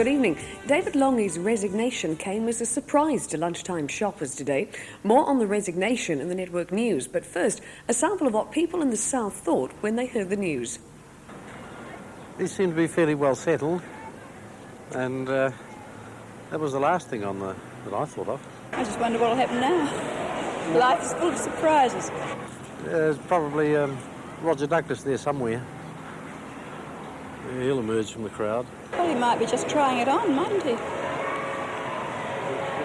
Good evening. David Longie's resignation came as a surprise to lunchtime shoppers today. More on the resignation in the Network News. But first, a sample of what people in the South thought when they heard the news. He seemed to be fairly well settled, and that was the last thing on that I thought of. I just wonder what will happen now. Life is full of surprises. There's probably Roger Douglas there somewhere. He'll emerge from the crowd. Well, he might be just trying it on, mightn't he? He'll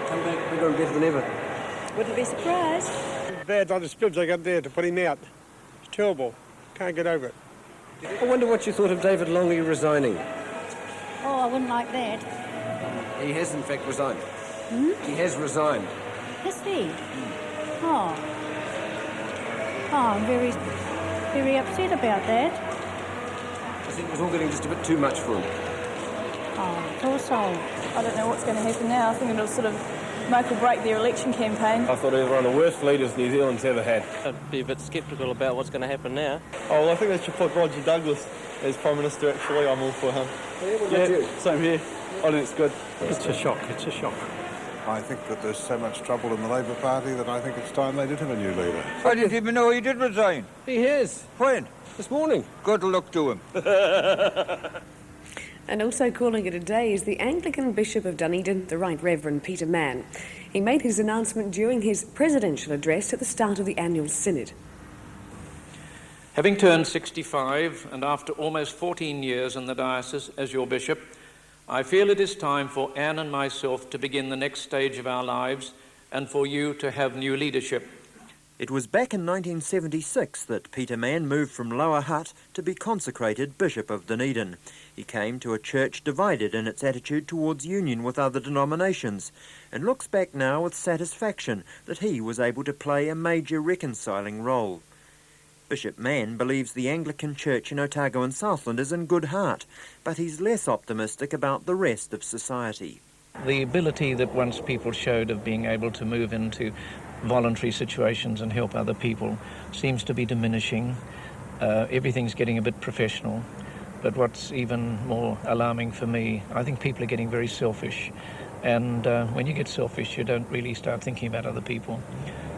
come back bigger and better than ever. Wouldn't be surprised. Bad on the scribs I got there to put him out. It's terrible. Can't get over it. I wonder what you thought of David Longie resigning. Oh, I wouldn't like that. He has, in fact, resigned. He has resigned. Has he? Oh, I'm very, very upset about that. I think it was all getting just a bit too much for him. Oh, poor soul. I don't know what's going to happen now. I think it'll sort of make or break their election campaign. I thought he was one of the worst leaders New Zealand's ever had. I'd be a bit sceptical about what's going to happen now. Oh, well, I think they should put Roger Douglas as Prime Minister, actually. I'm all for him. Yeah, same here. I think it's good. It's a shock. I think that there's so much trouble in the Labour Party that I think it's time they did have a new leader. I didn't even know he did resign. He has. When? This morning. Good luck to him. And also calling it a day is the Anglican Bishop of Dunedin, the Right Reverend Peter Mann. He made his announcement during his presidential address at the start of the annual synod. Having turned 65 and after almost 14 years in the diocese as your bishop, I feel it is time for Anne and myself to begin the next stage of our lives and for you to have new leadership. It was back in 1976 that Peter Mann moved from Lower Hutt to be consecrated Bishop of Dunedin. He came to a church divided in its attitude towards union with other denominations and looks back now with satisfaction that he was able to play a major reconciling role. Bishop Mann believes the Anglican Church in Otago and Southland is in good heart, but he's less optimistic about the rest of society. The ability that once people showed of being able to move into voluntary situations and help other people seems to be diminishing. Everything's getting a bit professional. But what's even more alarming for me, I think people are getting very selfish. And when you get selfish, you don't really start thinking about other people.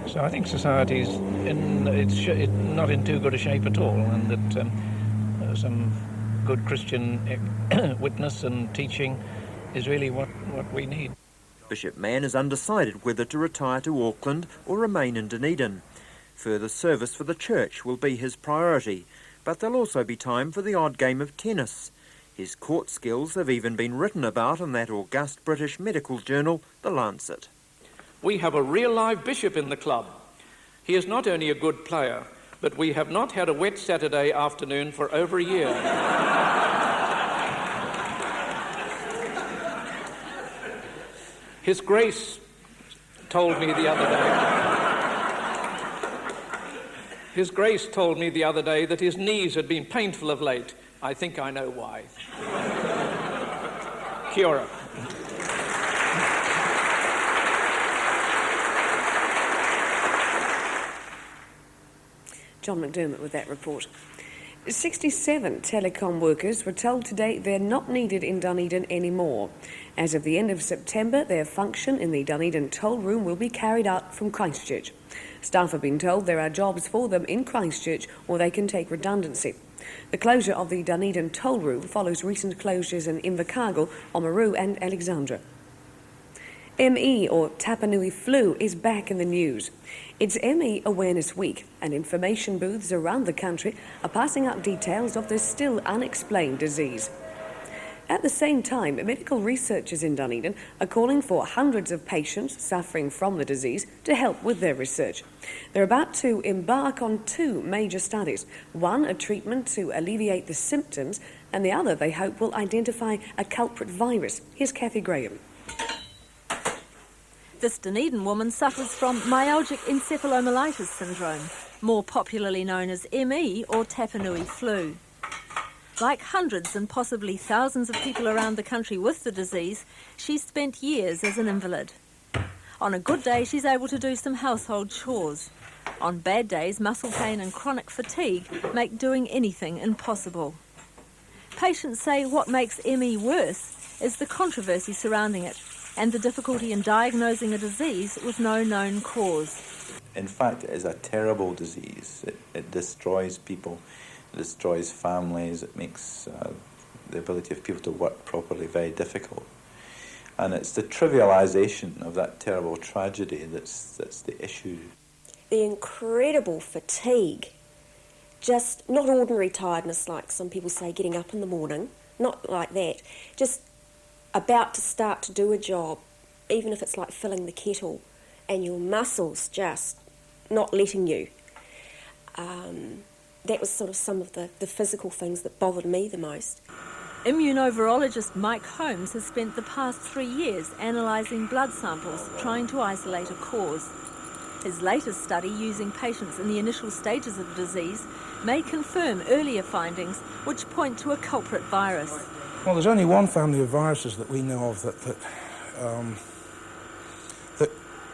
So I think society's not in too good a shape at all, and that some good Christian witness and teaching is really what we need. Bishop Mann is undecided whether to retire to Auckland or remain in Dunedin. Further service for the church will be his priority, but there'll also be time for the odd game of tennis. His court skills have even been written about in that august British medical journal, The Lancet. We have a real live bishop in the club. He is not only a good player, but we have not had a wet Saturday afternoon for over a year. His Grace told me the other day that his knees had been painful of late. I think I know why. Kia ora. John McDermott with that report. 67 telecom workers were told today they're not needed in Dunedin anymore. As of the end of September, their function in the Dunedin toll room will be carried out from Christchurch. Staff have been told there are jobs for them in Christchurch or they can take redundancy. The closure of the Dunedin toll room follows recent closures in Invercargill, Oamaru and Alexandra. ME, or Tapanui Flu, is back in the news. It's ME Awareness Week, and information booths around the country are passing out details of this still unexplained disease. At the same time, medical researchers in Dunedin are calling for hundreds of patients suffering from the disease to help with their research. They're about to embark on two major studies, one a treatment to alleviate the symptoms, and the other they hope will identify a culprit virus. Here's Kathy Graham. This Dunedin woman suffers from myalgic encephalomyelitis syndrome, more popularly known as ME or Tapanui Flu. Like hundreds and possibly thousands of people around the country with the disease, she's spent years as an invalid. On a good day, she's able to do some household chores. On bad days, muscle pain and chronic fatigue make doing anything impossible. Patients say what makes ME worse is the controversy surrounding it and the difficulty in diagnosing a disease with no known cause. In fact, it is a terrible disease. It destroys people, it destroys families, it makes the ability of people to work properly very difficult. And it's the trivialisation of that terrible tragedy that's the issue. The incredible fatigue, just not ordinary tiredness like some people say, getting up in the morning, not like that, just about to start to do a job, even if it's like filling the kettle, and your muscles just not letting you. That was sort of some of the physical things that bothered me the most. Immunovirologist Mike Holmes has spent the past 3 years analysing blood samples, trying to isolate a cause. His latest study, using patients in the initial stages of the disease, may confirm earlier findings which point to a culprit virus. Well, there's only one family of viruses that we know of that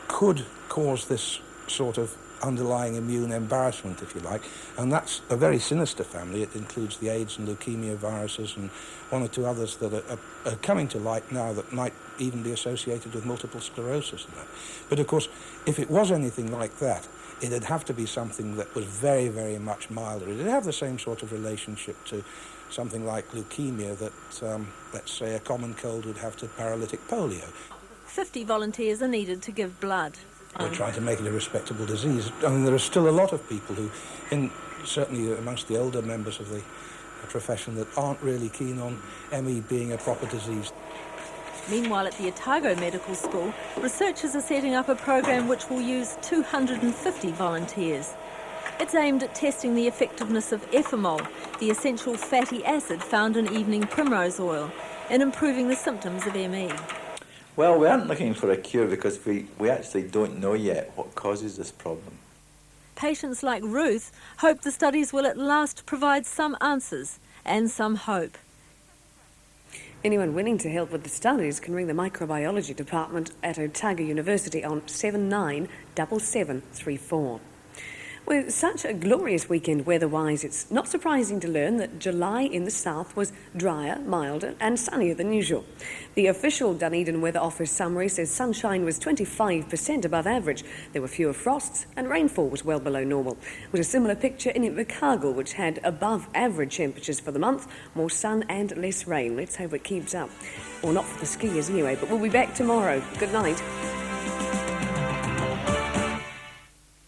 could cause this sort of underlying immune embarrassment, if you like, and that's a very sinister family. It includes the AIDS and leukemia viruses and one or two others that are coming to light now that might even be associated with multiple sclerosis and that. But of course, if it was anything like that, it'd have to be something that was very, very much milder. It'd have the same sort of relationship to something like leukemia that, let's say, a common cold would have to paralytic polio. 50 volunteers are needed to give blood. We're trying to make it a respectable disease. I mean, there are still a lot of people who, certainly amongst the older members of the profession, that aren't really keen on ME being a proper disease. Meanwhile, at the Otago Medical School, researchers are setting up a program which will use 250 volunteers. It's aimed at testing the effectiveness of ephemerol, the essential fatty acid found in evening primrose oil, in improving the symptoms of ME. Well, we aren't looking for a cure because we actually don't know yet what causes this problem. Patients like Ruth hope the studies will at last provide some answers and some hope. Anyone willing to help with the studies can ring the microbiology department at Otago University on 797734. With such a glorious weekend weather-wise, it's not surprising to learn that July in the south was drier, milder and sunnier than usual. The official Dunedin Weather Office summary says sunshine was 25% above average. There were fewer frosts and rainfall was well below normal. It was a similar picture in Invercargill, which had above average temperatures for the month, more sun and less rain. Let's hope it keeps up. Or not for the skiers anyway, but we'll be back tomorrow. Good night.